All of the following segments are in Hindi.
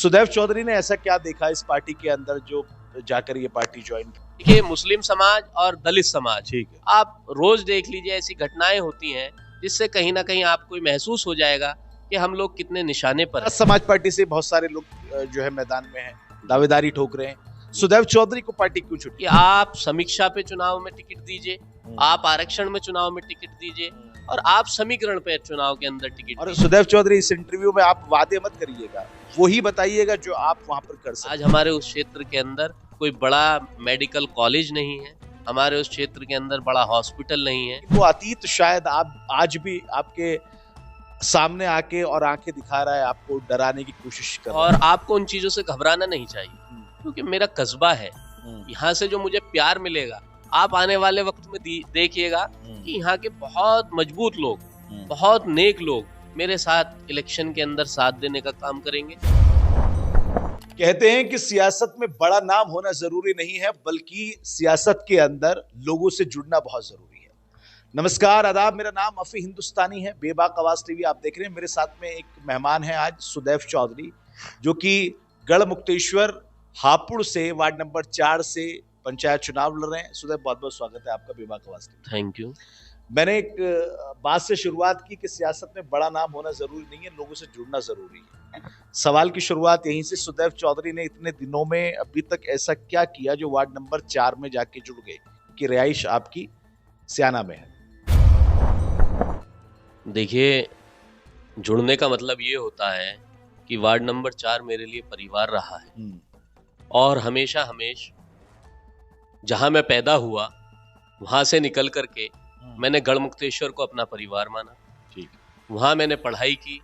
सुदैव चौधरी ने ऐसा क्या देखा इस पार्टी के अंदर जो जाकर ये पार्टी ज्वाइन की? देखिए, मुस्लिम समाज और दलित समाज, ठीक है। आप रोज देख लीजिए, ऐसी घटनाएं होती हैं जिससे कहीं ना कहीं आपको महसूस हो जाएगा कि हम लोग कितने निशाने पर हैं। समाज पार्टी से बहुत सारे लोग जो है मैदान में हैं, दावेदारी ठोक रहे हैं। सुदैव चौधरी को पार्टी क्यों छुटी? कि आप समीक्षा पे चुनाव में टिकट दीजिए, आप आरक्षण में चुनाव में टिकट दीजिए और आप समीकरण पे चुनाव के अंदर टिकट और दीजिए। सुदैव चौधरी इस इंटरव्यू में आप वादे मत करिएगा, वो ही बताइएगा जो आप वहां पर कर सकते। आज हमारे उस क्षेत्र के अंदर कोई बड़ा मेडिकल कॉलेज नहीं है, हमारे उस क्षेत्र के अंदर बड़ा हॉस्पिटल नहीं है। वो अतीत शायद आप आज भी आपके सामने आके और आंखें दिखा रहा है, आपको डराने की कोशिश कर रहा है। और आपको उन चीजों से घबराना नहीं चाहिए, क्योंकि मेरा कस्बा है, यहाँ से जो मुझे प्यार मिलेगा, आप आने वाले वक्त में देखिएगा कि यहाँ के बहुत मजबूत लोग, बहुत नेक लोग मेरे साथ इलेक्शन के अंदर साथ देने का काम करेंगे। कहते हैं कि सियासत में बड़ा नाम होना जरूरी नहीं है, बल्कि सियासत के अंदर लोगों से जुड़ना बहुत जरूरी है। नमस्कार, आदाब, मेरा नाम अफी हिंदुस्तानी है, बेबाक आवाज टीवी आप देख रहे हैं। मेरे साथ में एक मेहमान है आज, सुदैव चौधरी, जो कि गढ़मुक्तेश्वर हापुड़ से वार्ड नंबर 4 से पंचायत चुनाव लड़ रहे हैं। सुदैव, बहुत बहुत स्वागत है आपका बेबाक आवाज टीवी। Thank you. मैंने एक बात से शुरुआत की कि सियासत में बड़ा नाम होना जरूरी नहीं है, लोगों से जुड़ना जरूरी है। सवाल की शुरुआत यहीं से, सुदैव चौधरी ने इतने दिनों में अभी तक ऐसा क्या किया जो वार्ड नंबर 4 में जाके जुड़ गए कि रिहाइश आपकी सियाना में है? देखिए, जुड़ने का मतलब ये होता है कि वार्ड नंबर 4 मेरे लिए परिवार रहा है और हमेशा जहां मैं पैदा हुआ वहां से निकल करके मैंने गढ़मुक्तेश्वर को अपना परिवार माना। ठीक। वहां मैंने पढ़ाई की,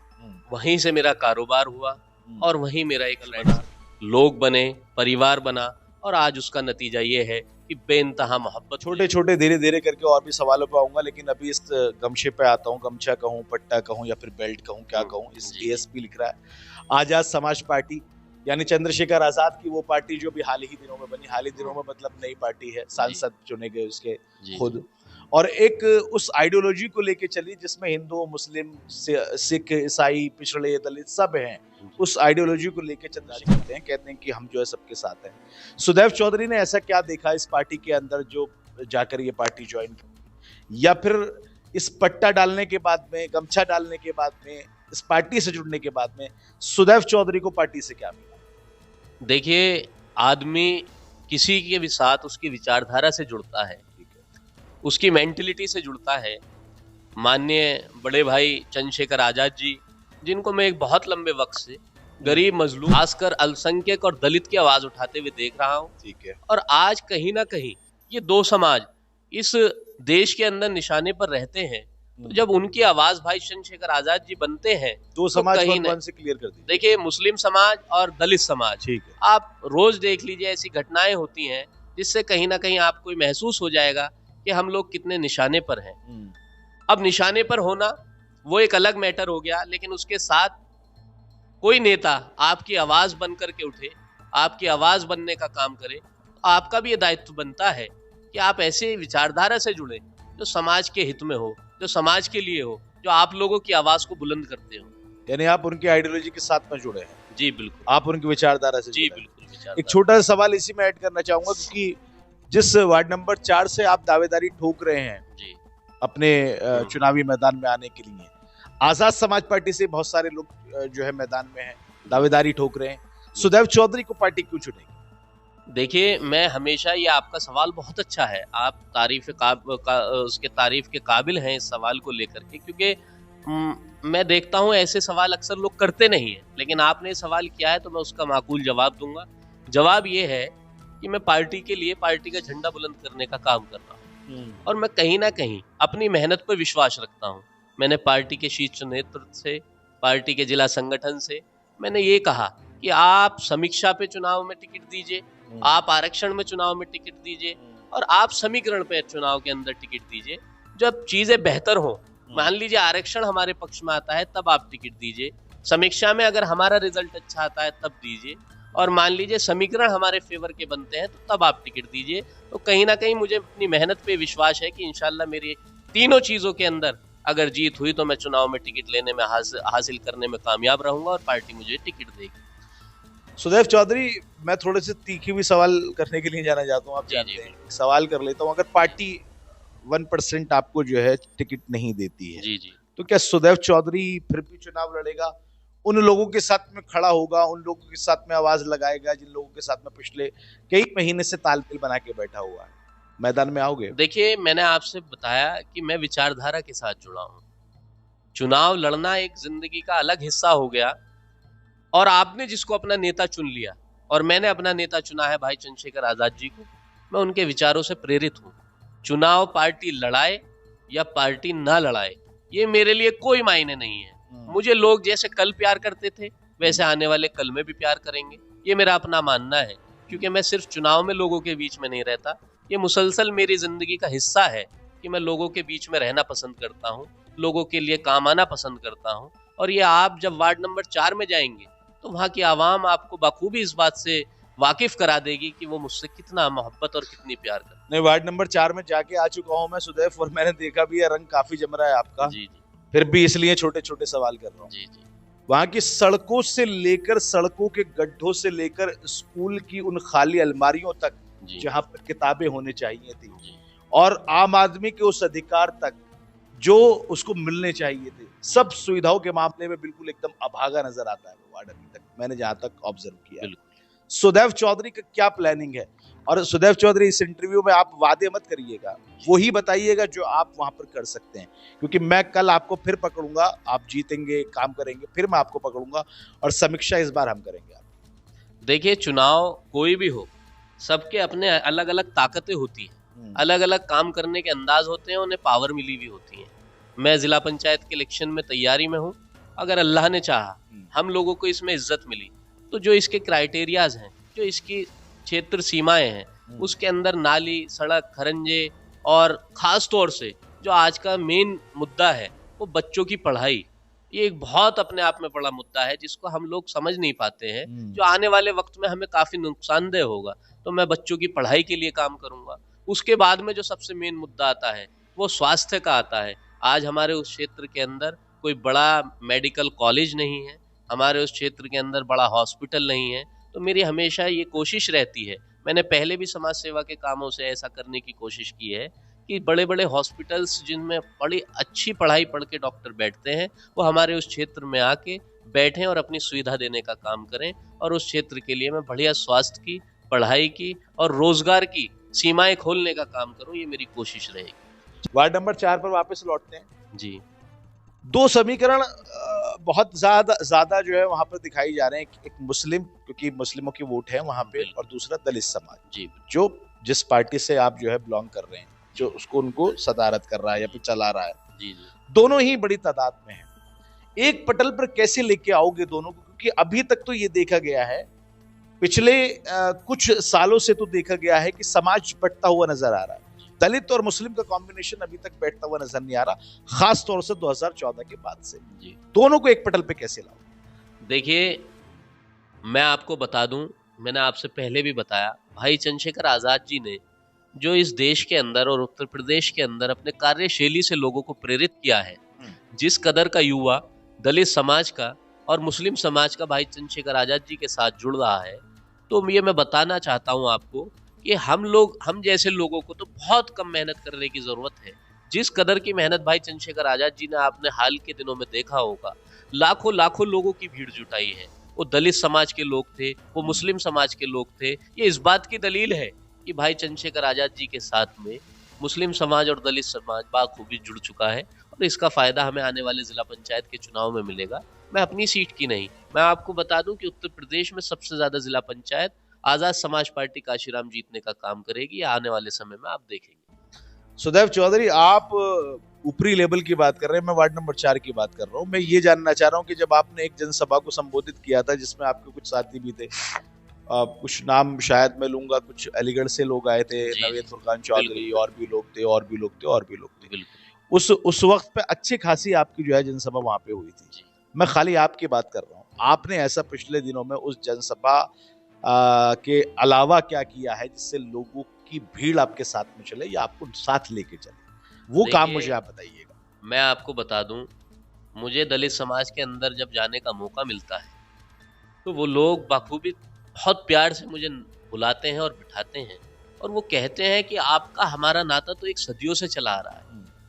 वहीं से मेरा कारोबार हुआ और वहीं मेरा एक लोग बने, परिवार बना और आज उसका नतीजा ये है कि बेइंतहा मोहब्बत। छोटे छोटे धीरे धीरे करके और भी सवालों पे आऊंगा, लेकिन अभी इस गमछे पे आता हूँ। गमछा कहूँ, पट्टा कहूँ या फिर बेल्ट कहूँ, क्या कहूँ? इस एएसपी लिख रहा है आजाद समाज पार्टी, यानी चंद्रशेखर आजाद की वो पार्टी जो भी हाल ही दिनों में बनी। हाल ही दिनों में मतलब नई पार्टी है, सांसद चुने गए उसके खुद, और एक उस आइडियोलॉजी को लेके चली जिसमें हिंदू, मुस्लिम, सिख, ईसाई, पिछड़े, दलित सब हैं। उस आइडियोलॉजी को लेके चंद्रशेखर करते हैं, कहते हैं कि हम जो है सबके साथ हैं। सुदैव चौधरी ने ऐसा क्या देखा इस पार्टी के अंदर जो जाकर ये पार्टी ज्वाइन की, या फिर इस पट्टा डालने के बाद में, गमछा डालने के बाद में, इस पार्टी से जुड़ने के बाद में सुदैव चौधरी को पार्टी से क्या मिला? देखिए, आदमी किसी के भी साथ उसकी विचारधारा से जुड़ता है, उसकी मेंटलिटी से जुड़ता है। माननीय बड़े भाई चंद्रशेखर आजाद जी, जिनको मैं एक बहुत लंबे वक्त से गरीब, मजलूम, खासकर अल्पसंख्यक और दलित की आवाज उठाते हुए देख रहा हूँ। ठीक है। और आज कहीं ना कहीं ये दो समाज इस देश के अंदर निशाने पर रहते हैं, तो जब उनकी आवाज भाई चंद्रशेखर आजाद जी बनते हैं, दो समाज तो कौन से क्लियर कर दीजिए। देखिए, मुस्लिम समाज और दलित समाज, ठीक है। आप रोज देख लीजिए, ऐसी घटनाएं होती हैं जिससे कहीं ना कहीं आपको महसूस हो जाएगा कि हम लोग कितने निशाने पर हैं। अब निशाने पर होना वो एक अलग मैटर हो गया, लेकिन उसके साथ कोई नेता आपकी आवाज बन करके उठे, आपकी आवाज बनने का काम करे, आपका भी ये दायित्व बनता है कि आप ऐसे विचारधारा से जुड़े जो समाज के हित में हो, जो समाज के लिए हो, जो आप लोगों की आवाज को बुलंद करते हो। यानी आप उनकी आइडियोलॉजी के साथ में जुड़े हैं? जी बिल्कुल। आप उनकी विचारधारा से जी जुड़े हैं? बिल्कुल। एक छोटा सा सवाल इसी में ऐड करना चाहूंगा, क्योंकि जिस वार्ड नंबर 4 से आप दावेदारी ठोक रहे हैं जी अपने चुनावी मैदान में आने के लिए, आजाद समाज पार्टी से बहुत सारे लोग जो है मैदान में हैं, दावेदारी ठोक रहे हैं। सुदैव चौधरी को पार्टी क्यों चुनेगी? देखिए, मैं हमेशा, ये आपका सवाल बहुत अच्छा है, आप उसके तारीफ के काबिल हैं इस सवाल को लेकर के, क्योंकि मैं देखता हूं ऐसे सवाल अक्सर लोग करते नहीं हैं, लेकिन आपने सवाल किया है तो मैं उसका माकूल जवाब दूंगा। जवाब ये है कि मैं पार्टी के लिए, पार्टी का झंडा बुलंद करने का काम कर रहा हूँ और मैं कहीं ना कहीं अपनी मेहनत पर विश्वास रखता हूँ। मैंने पार्टी के शीर्ष नेतृत्व से, पार्टी के जिला संगठन से मैंने ये कहा कि आप समीक्षा पे चुनाव में टिकट दीजिए, आप आरक्षण में चुनाव में टिकट दीजिए और आप समीकरण पे चुनाव के अंदर टिकट दीजिए। जब चीजें बेहतर हो, मान लीजिए आरक्षण हमारे पक्ष में आता है तब आप टिकट दीजिए, समीक्षा में अगर हमारा रिजल्ट अच्छा आता है तब दीजिए, और मान लीजिए समीकरण हमारे फेवर के बनते हैं तो तब आप टिकट दीजिए। तो कहीं ना कहीं मुझे अपनी मेहनत पे विश्वास है कि इंशाल्लाह मेरी तीनों चीजों के अंदर अगर जीत हुई तो मैं चुनाव में टिकट लेने में हासिल करने में कामयाब रहूंगा और पार्टी मुझे टिकट देगी। सुदैव चौधरी, मैं थोड़े से तीखी भी सवाल करने के लिए जाना चाहता हूँ, आप जी जानते जी हैं। बिल्कुल। एक सवाल कर लेता हूँ, अगर पार्टी 1% आपको जो है टिकट नहीं देती है, जी जी। तो क्या सुदैव चौधरी फिर भी चुनाव लड़ेगा? उन लोगों के साथ में खड़ा होगा, उन लोगों के साथ में आवाज लगाएगा जिन लोगों के साथ में पिछले कई महीने से तालमेल बना के बैठा हुआ है? मैदान में आओगे? देखिए, मैंने आपसे बताया कि मैं विचारधारा के साथ जुड़ा हूँ। चुनाव लड़ना एक ज़िंदगी का अलग हिस्सा हो गया और आपने जिसको अपना नेता चुन लिया और मैंने अपना नेता चुना है भाई चंद्रशेखर आज़ाद जी को, मैं उनके विचारों से प्रेरित हूँ। चुनाव पार्टी लड़ाए या पार्टी ना लड़ाए, ये मेरे लिए कोई मायने नहीं है। मुझे लोग जैसे कल प्यार करते थे, वैसे आने वाले कल में भी प्यार करेंगे। ये मेरा अपना मानना है, क्योंकि मैं सिर्फ चुनाव में लोगों के बीच में नहीं रहता। ये मुसलसल मेरी ज़िंदगी का हिस्सा है कि मैं लोगों के बीच में रहना पसंद करता हूँ, लोगों के लिए काम आना पसंद करता हूँ। और ये आप जब वार्ड नंबर 4 में जाएंगे, तो वहाँ की आवाम आपको बखूबी इस बात से वाकिफ करा देगी कि वो मुझसे कितना मोहब्बत और कितनी प्यार करते हैं। नहीं, वार्ड नंबर 4 में जाके आ चुका हूँ मैं सुदैव, और मैंने देखा भी है, रंग काफी जम रहा है आपका। जी जी फिर भी इसलिए छोटे छोटे सवाल कर रहा हूँ। जी जी वहां की सड़कों से लेकर, सड़कों के गड्ढों से लेकर स्कूल की उन खाली अलमारियों तक जी जहां पर किताबें होनी चाहिए थी, जी और आम आदमी के उस अधिकार तक जो उसको मिलने चाहिए थे, सब सुविधाओं के मामले में बिल्कुल एकदम अभागा नजर आता है वो वार्ड अभी तक, मैंने जहां तक ऑब्जर्व किया है। बिल्कुल। सुदैव चौधरी का क्या प्लानिंग है? और सुदैव चौधरी, इस इंटरव्यू में आप वादे मत करिएगा, वो ही बताइएगा जो आप वहां पर कर सकते हैं, क्योंकि मैं कल आपको फिर पकड़ूंगा, आप जीतेंगे, काम करेंगे, फिर मैं आपको पकड़ूंगा और समीक्षा इस बार हम करेंगे। देखिए, चुनाव कोई भी हो, सबके अपने अलग अलग ताकतें होती हैं, अलग अलग काम करने के अंदाज होते हैं, उन्हें पावर मिली हुई होती है। मैं जिला पंचायत के इलेक्शन में तैयारी में हूँ। अगर अल्लाह ने चाहा, हम लोगों को इसमें इज्जत मिली, तो जो इसके क्राइटेरियाज हैं, जो इसकी क्षेत्र सीमाएं हैं, उसके अंदर नाली, सड़क, खरंजे और खास तौर से जो आज का मेन मुद्दा है, वो बच्चों की पढ़ाई। ये एक बहुत अपने आप में बड़ा मुद्दा है जिसको हम लोग समझ नहीं पाते हैं, जो आने वाले वक्त में हमें काफी नुकसानदेह होगा। तो मैं बच्चों की पढ़ाई के लिए काम करूंगा। उसके बाद में जो सबसे मेन मुद्दा आता है, वो स्वास्थ्य का आता है। आज हमारे उस क्षेत्र के अंदर कोई बड़ा मेडिकल कॉलेज नहीं है, हमारे उस क्षेत्र के अंदर बड़ा हॉस्पिटल नहीं है। तो मेरी हमेशा ये कोशिश रहती है, मैंने पहले भी समाज सेवा के कामों से ऐसा करने की कोशिश की है, कि बड़े बड़े हॉस्पिटल्स जिनमें बड़ी अच्छी पढ़ाई पढ़ के डॉक्टर बैठते हैं, वो हमारे उस क्षेत्र में आके बैठें और अपनी सुविधा देने का काम करें। और उस क्षेत्र के लिए मैं बढ़िया स्वास्थ्य की, पढ़ाई की और रोजगार की सीमाएं खोलने का काम करूं, ये मेरी कोशिश रहेगी। वार्ड नंबर 4 पर वापस लौटते हैं। जी। दो समीकरण बहुत ज्यादा जो है वहां पर दिखाई जा रहे हैं। एक मुस्लिम, क्योंकि मुस्लिमों की वोट है वहां पे, और दूसरा दलित समाज, जी, जो जिस पार्टी से आप जो है बिलोंग कर रहे हैं, जो उसको उनको सदारत कर रहा है या फिर चला रहा है, जी जी दोनों ही बड़ी तादाद में हैं। एक पटल पर कैसे लेके आओगे दोनों को? क्योंकि अभी तक तो ये देखा गया है, पिछले कुछ सालों से तो देखा गया है कि समाज बंटता हुआ नजर आ रहा है। दलित और मुस्लिम का कॉम्बिनेशन अभी तक बैठता हुआ नजर नहीं आ रहा, खास तौर से 2014 के बाद से। जी। दोनों को एक पटल पे कैसे लाओ? देखिए, मैं आपको बता दूं, मैंने आपसे पहले भी बताया, भाई चंद्रशेखर आज़ाद जी ने जो इस देश के अंदर और उत्तर प्रदेश के अंदर अपने कार्यशैली से लोगों को प्रेरित किया है, जिस कदर का युवा दलित समाज का और मुस्लिम समाज का भाई चंद्रशेखर आज़ाद जी के साथ जुड़ रहा है, तो ये मैं बताना चाहता हूं आपको कि हम जैसे लोगों को तो बहुत कम मेहनत करने की जरूरत है। जिस कदर की मेहनत भाई चंद्रशेखर आज़ाद जी ने आपने हाल के दिनों में देखा होगा, लाखों लाखों लोगों की भीड़ जुटाई है। वो दलित समाज के लोग थे, वो मुस्लिम समाज के लोग थे। ये इस बात की दलील है कि भाई चंद्रशेखर आज़ाद जी के साथ में मुस्लिम समाज और दलित समाज बाखूबी जुड़ चुका है, और इसका फायदा हमें आने वाले जिला पंचायत के चुनाव में मिलेगा। मैं अपनी सीट की नहीं, मैं आपको बता दूं कि उत्तर प्रदेश में सबसे ज्यादा जिला पंचायत आजाद समाज पार्टी काशीराम जीतने का काम करेगी। आने वाले समय में आप देखेंगे। सुदैव चौधरी, आप ऊपरी लेवल की बात कर रहे हैं, मैं वार्ड नंबर 4 की बात कर रहा हूँ। मैं ये जानना चाह रहा हूँ कि जब आपने एक जनसभा को संबोधित किया था, जिसमें आपके कुछ साथी भी थे, कुछ नाम शायद मैं लूंगा, कुछ अलीगढ़ से लोग आए थे, नवेद फुरकान चौधरी, और भी लोग थे। उस वक्त पे अच्छी खासी आपकी जो है जनसभा वहां पे हुई थी। मैं खाली आपकी बात कर रहा हूँ, आपने ऐसा पिछले दिनों में उस जनसभा के अलावा क्या किया है जिससे लोगों की भीड़ आपके साथ में चले या आपको साथ लेके चले? वो काम मुझे आप बताइएगा। मैं आपको बता दूं, मुझे दलित समाज के अंदर जब जाने का मौका मिलता है, तो वो लोग बखूबी बहुत प्यार से मुझे बुलाते हैं और बिठाते हैं और वो कहते हैं कि आपका हमारा नाता तो एक सदियों से चला आ रहा है,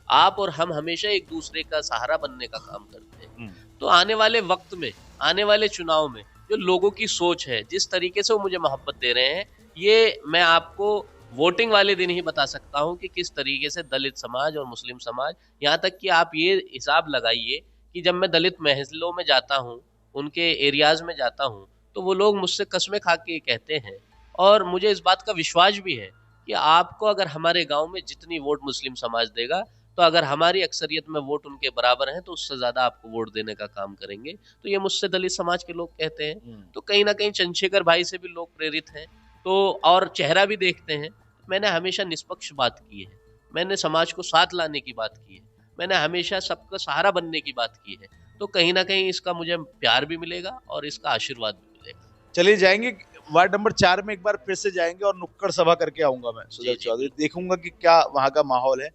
आप और हम हमेशा एक दूसरे का सहारा बनने का काम करते हैं। तो आने वाले वक्त में, आने वाले चुनाव में जो लोगों की सोच है, जिस तरीके से वो मुझे मोहब्बत दे रहे हैं, ये मैं आपको वोटिंग वाले दिन ही बता सकता हूँ कि किस तरीके से दलित समाज और मुस्लिम समाज, यहाँ तक कि आप ये हिसाब लगाइए कि जब मैं दलित महलों में जाता हूँ, उनके एरियाज में जाता हूँ, तो वो लोग मुझसे कस्में खा के कहते हैं और मुझे इस बात का विश्वास भी है कि आपको अगर हमारे गांव में जितनी वोट मुस्लिम समाज देगा, तो अगर हमारी अक्सरियत में वोट उनके बराबर हैं तो उससे ज्यादा आपको वोट देने का काम करेंगे। तो ये मुझसे दलित समाज के लोग कहते हैं। तो कहीं ना कहीं चंद्रशेखर भाई से भी लोग प्रेरित हैं, तो और चेहरा भी देखते हैं। मैंने हमेशा निष्पक्ष बात की है, मैंने समाज को साथ लाने की बात की है, मैंने हमेशा सबका सहारा बनने की बात की है। तो कहीं ना कहीं इसका मुझे प्यार भी मिलेगा और इसका आशीर्वाद भी मिलेगा। चलिए जाएंगे वार्ड नंबर 4 में, एक बार फिर से जाएंगे और नुक्कड़ सभा करके आऊंगा मैं सुधीर चौधरी, देखूंगा कि क्या वहां का माहौल है।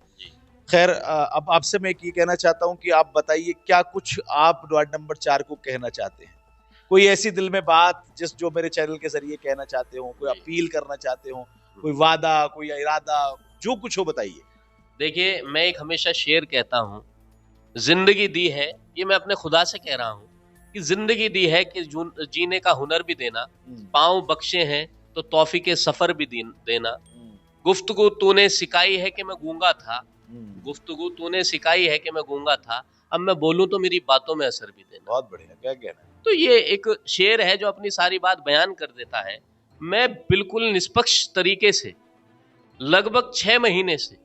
खैर अब आपसे मैं ये कहना चाहता हूं कि आप बताइए क्या कुछ आप वार्ड नंबर 4 को कहना चाहते हैं, कोई ऐसी दिल में बात जो मेरे चैनल के जरिए कहना चाहते हो, कोई अपील करना चाहते हो, कोई वादा, कोई इरादा, जो कुछ हो बताइए। देखिए, मैं एक हमेशा शेर कहता हूँ, जिंदगी दी है, ये मैं अपने खुदा से कह रहा हूँ कि जिंदगी दी है कि जीने का हुनर भी देना, पाँव बख्शे हैं तो तौफीक सफर भी देना, गुफ्तगू तूने सिखाई है कि मैं गूंगा था, गुफ्तगू तूने सिखाई है कि मैं गूंगा था, अब मैं बोलूं तो मेरी बातों में असर भी देना। बहुत बढ़िया, क्या कहना है। तो ये एक शेर है जो अपनी सारी बात बयान कर देता है। मैं बिल्कुल निष्पक्ष तरीके से लगभग 6 महीने से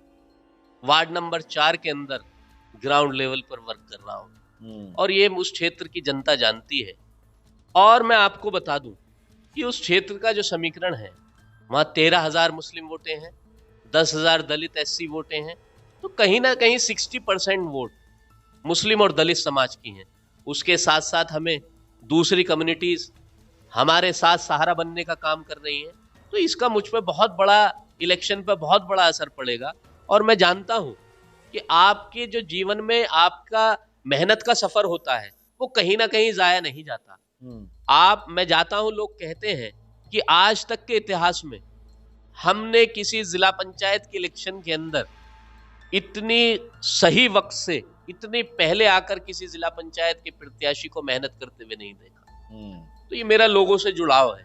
वार्ड नंबर 4 के अंदर ग्राउंड लेवल पर वर्क कर रहा हूँ और ये उस क्षेत्र की जनता जानती है। और मैं आपको बता दूं कि उस क्षेत्र का जो समीकरण है, वहां 13,000 मुस्लिम वोटे हैं, 10,000 दलित SC वोटे हैं, तो कहीं ना कहीं 60% वोट मुस्लिम और दलित समाज की हैं। उसके साथ साथ हमें दूसरी कम्युनिटीज हमारे साथ सहारा बनने का काम कर रही हैं। तो इसका मुझ पर बहुत बड़ा, इलेक्शन पर बहुत बड़ा असर पड़ेगा। और मैं जानता हूं कि आपके जो जीवन में आपका मेहनत का सफर होता है वो कहीं ना कहीं जाया नहीं जाता। मैं जाता हूं, लोग कहते हैं कि आज तक के इतिहास में हमने किसी जिला पंचायत के इलेक्शन के अंदर इतनी सही वक्त से, इतनी पहले आकर किसी जिला पंचायत के प्रत्याशी को मेहनत करते हुए नहीं देखा। तो ये मेरा लोगों से जुड़ाव है,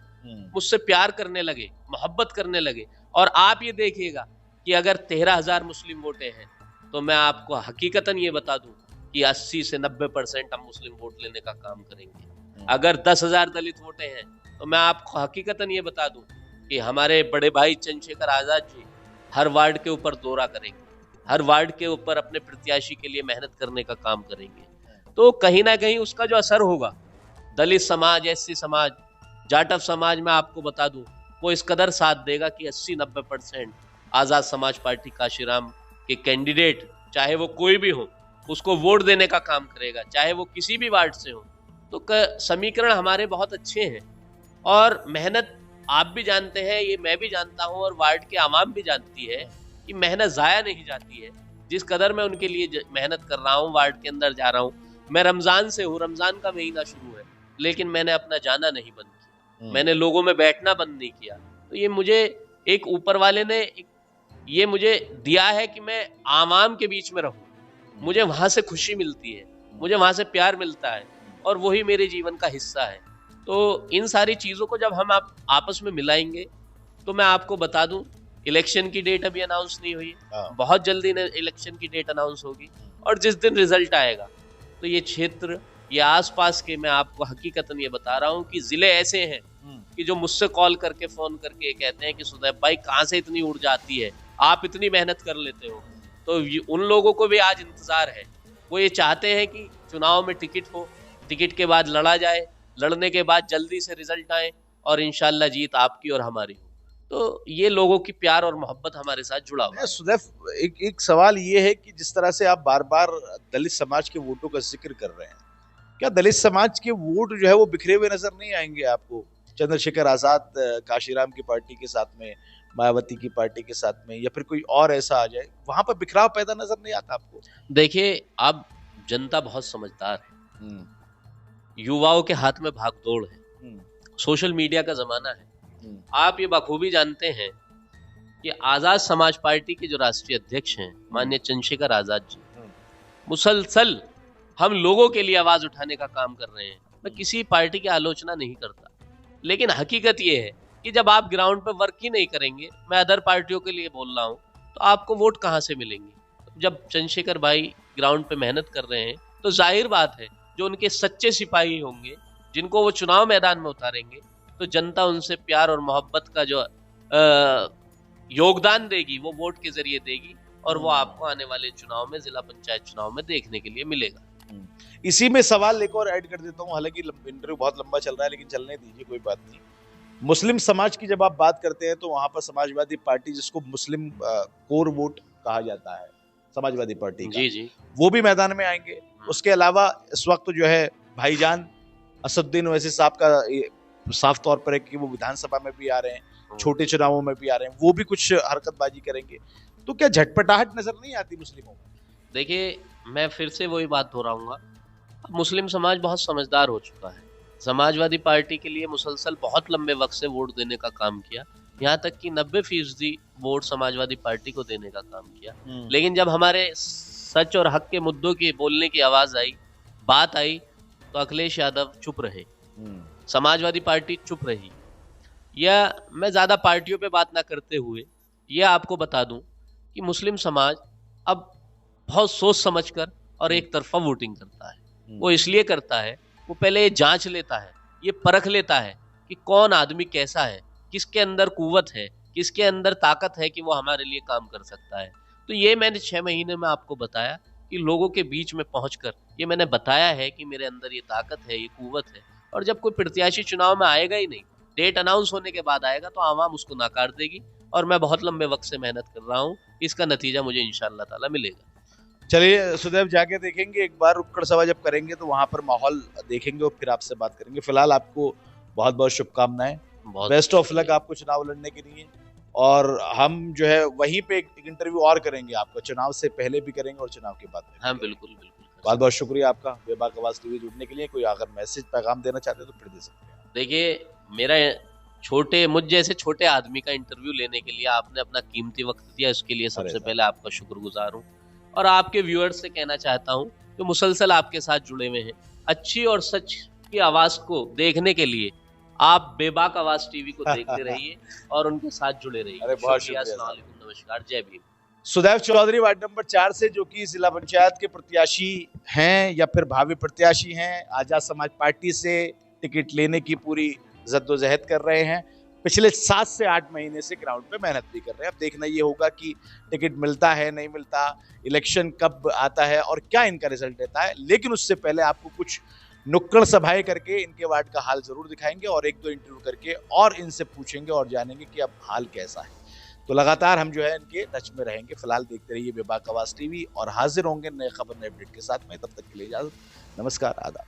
मुझसे प्यार करने लगे, मोहब्बत करने लगे। और आप ये देखिएगा कि अगर 13,000 मुस्लिम वोटे हैं तो मैं आपको हकीकतन ये बता दूं कि 80 से 90% हम मुस्लिम वोट लेने का काम करेंगे। अगर 10,000 दलित वोटे हैं तो मैं आपको हकीकतन ये बता दूं कि हमारे बड़े भाई चंद्रशेखर आजाद जी हर वार्ड के ऊपर दौरा करेंगे, हर वार्ड के ऊपर अपने प्रत्याशी के लिए मेहनत करने का काम करेंगे। तो कहीं ना कहीं उसका जो असर होगा, दलित समाज, SC समाज, जाटव समाज, मैं आपको बता दूं वो इस कदर साथ देगा कि 80-90% आजाद समाज पार्टी काशीराम के कैंडिडेट, चाहे वो कोई भी हो, उसको वोट देने का काम करेगा, चाहे वो किसी भी वार्ड से हो। तो समीकरण हमारे बहुत अच्छे हैं और मेहनत आप भी जानते हैं, ये मैं भी जानता हूं और वार्ड के आवाम भी जानती है कि मेहनत जाया नहीं जाती है। जिस कदर मैं उनके लिए मेहनत कर रहा हूँ, वार्ड के अंदर जा रहा हूँ। मैं रमजान से हूँ, रमजान का महीना शुरू है, लेकिन मैंने अपना जाना नहीं बंद किया, मैंने लोगों में बैठना बंद नहीं किया। तो ये मुझे एक ऊपर वाले ने ये मुझे दिया है कि मैं आवाम के बीच में रहूं, मुझे वहां से खुशी मिलती है, मुझे वहां से प्यार मिलता है और वही मेरे जीवन का हिस्सा है। तो इन सारी चीजों को जब हम आपस में मिलाएंगे तो मैं आपको बता दूं, इलेक्शन की डेट अभी अनाउंस नहीं हुई है, बहुत जल्दी इलेक्शन की डेट अनाउंस होगी और जिस दिन रिजल्ट आएगा तो ये क्षेत्र, ये आसपास के, मैं आपको हकीकतन ये बता रहा हूँ कि जिले ऐसे हैं कि जो मुझसे कॉल करके, फोन करके कहते हैं कि सुदैब भाई कहाँ से इतनी ऊर्जा आती है, आप इतनी मेहनत कर लेते हो। तो उन लोगों को भी आज इंतजार है, वो ये चाहते हैं कि चुनाव में टिकट हो, टिकट के बाद लड़ा जाए, लड़ने के बाद जल्दी से रिजल्ट आए और इंशाल्लाह जीत आपकी और हमारी हो। तो ये लोगों की प्यार और मोहब्बत हमारे साथ जुड़ा हुआ है। सुदैफ, एक सवाल ये है कि जिस तरह से आप बार बार दलित समाज के वोटों का जिक्र कर रहे हैं, क्या दलित समाज के वोट जो है वो बिखरे हुए नजर नहीं आएंगे आपको चंद्रशेखर आजाद काशीराम की पार्टी के साथ में, मायावती की पार्टी के साथ में, या फिर कोई और ऐसा आ जाए, वहां पर बिखराव पैदा नजर नहीं आता आपको? देखिए, अब जनता बहुत समझदार है, युवाओं के हाथ में भागदौड़ है, सोशल मीडिया का जमाना है। आप ये बखूबी जानते हैं कि आजाद समाज पार्टी के जो राष्ट्रीय अध्यक्ष हैं माननीय चंद्रशेखर आजाद जी मुसलसल हम लोगों के लिए आवाज उठाने का काम कर रहे हैं। मैं किसी पार्टी की आलोचना नहीं करता, लेकिन हकीकत ये है कि जब आप ग्राउंड पर वर्क ही नहीं करेंगे, मैं अदर पार्टियों के लिए बोल रहा हूँ, तो आपको वोट कहाँ से मिलेंगे। जब चंद्रशेखर भाई ग्राउंड पे मेहनत कर रहे हैं तो जाहिर बात है जो उनके सच्चे सिपाही होंगे, जिनको वो चुनाव मैदान में उतारेंगे, तो जनता उनसे प्यार और मोहब्बत का जो योगदान देगी वो वोट के जरिए देगी, और वो आपको आने वाले चुनाव में, जिला पंचायत चुनाव में देखने के लिए मिलेगा। इसी में सवाल एक और ऐड कर देता हूँ, हालांकि इंटरव्यू बहुत लंबा चल रहा है लेकिन चलने दीजिए, कोई बात नहीं। मुस्लिम समाज की जब आप बात करते हैं तो वहां पर समाजवादी पार्टी, जिसको मुस्लिम कोर वोट कहा जाता है समाजवादी पार्टी का, जी, वो भी मैदान में आएंगे। उसके अलावा इस वक्त जो है भाईजान असदुद्दीन ओवैसी साहब का साफ तौर पर है कि वो विधानसभा में भी आ रहे हैं, छोटे चुनावों में भी आ रहे हैं, वो भी कुछ हरकतबाजी करेंगे। तो क्या झटपटाहट नजर नहीं आती मुस्लिमों में? देखिए, मैं फिर से वही बात दोहराऊंगा, मुस्लिम समाज बहुत समझदार हो चुका है। समाजवादी पार्टी के लिए मुसलसल बहुत लंबे वक्त से वोट देने का काम किया, यहाँ तक कि 90% वोट समाजवादी पार्टी को देने का काम किया। लेकिन जब हमारे सच और हक के मुद्दों की बोलने की आवाज आई, बात आई, तो अखिलेश यादव चुप रहे, समाजवादी पार्टी चुप रही। या मैं ज्यादा पार्टियों पे बात ना करते हुए यह आपको बता दूं कि मुस्लिम समाज अब बहुत सोच समझकर और एक तरफा वोटिंग करता है। वो इसलिए करता है, वो पहले ये जांच लेता है, ये परख लेता है कि कौन आदमी कैसा है, किसके अंदर कुव्वत है, किसके अंदर ताकत है कि वो हमारे लिए काम कर सकता है। तो ये मैंने 6 महीने में आपको बताया कि लोगों के बीच में पहुंचकर ये मैंने बताया है कि मेरे अंदर ये ताकत है, ये कुव्वत है। और जब कोई प्रत्याशी चुनाव में आएगा ही नहीं, डेट अनाउंस होने के बाद आएगा, तो आवाम उसको नकार देगी। और मैं बहुत लंबे वक्त से मेहनत कर रहा हूँ, इसका नतीजा मुझे इंशाअल्लाह ताला मिलेगा। चलिए सुदैव, जाके देखेंगे एक बार, उपकड़ सभा जब करेंगे तो वहां पर माहौल देखेंगे और फिर आपसे बात करेंगे। फिलहाल आपको बहुत बहुत शुभकामनाएं, बेस्ट ऑफ लक आपको चुनाव लड़ने के लिए। और हम जो है वहीं पे एक इंटरव्यू और करेंगे आपका, चुनाव से पहले भी करेंगे और चुनाव के बाद में। हाँ, बिल्कुल बिल्कुल। बहुत बहुत शुक्रिया आपका बेबाक आवाज टीवी जुड़ने के लिए। कोई अगर मैसेज पैगाम देना चाहते तो फिर दे सकते हैं। देखिए, मेरा मुझ जैसे छोटे आदमी का इंटरव्यू लेने के लिए आपने अपना कीमती वक्त दिया, इसके लिए सबसे पहले आपका शुक्रगुजार हूँ। और आपके व्यूअर्स से कहना चाहता हूँ कि मुसलसल आपके साथ जुड़े हुए हैं, अच्छी और सच की आवाज को देखने के लिए आप बेबाक आवाज टीवी को देखते रहिए और उनके साथ जुड़े रहिए। बहुत शुक्रिया, नमस्कार, जय भीम। सुदैव चौधरी वार्ड नंबर 4 से, जो कि जिला पंचायत के प्रत्याशी हैं या फिर भावी प्रत्याशी हैं, आजाद समाज पार्टी से टिकट लेने की पूरी जद्दोजहद कर रहे हैं। पिछले 7 से 8 महीने से ग्राउंड पे मेहनत भी कर रहे हैं। अब देखना ये होगा कि टिकट मिलता है नहीं मिलता, इलेक्शन कब आता है और क्या इनका रिजल्ट रहता है। लेकिन उससे पहले आपको कुछ नुक्कड़ सभाएं करके इनके वार्ड का हाल जरूर दिखाएंगे और 1-2 इंटरव्यू करके और इनसे पूछेंगे और जानेंगे कि अब हाल कैसा है। तो लगातार हम जो है इनके टच में रहेंगे। फिलहाल देखते रहिए बेबाक आवाज टीवी और हाजिर होंगे नए खबर नए अपडेट के साथ में। तब तक के लिए इजाजत, नमस्कार, आदाब।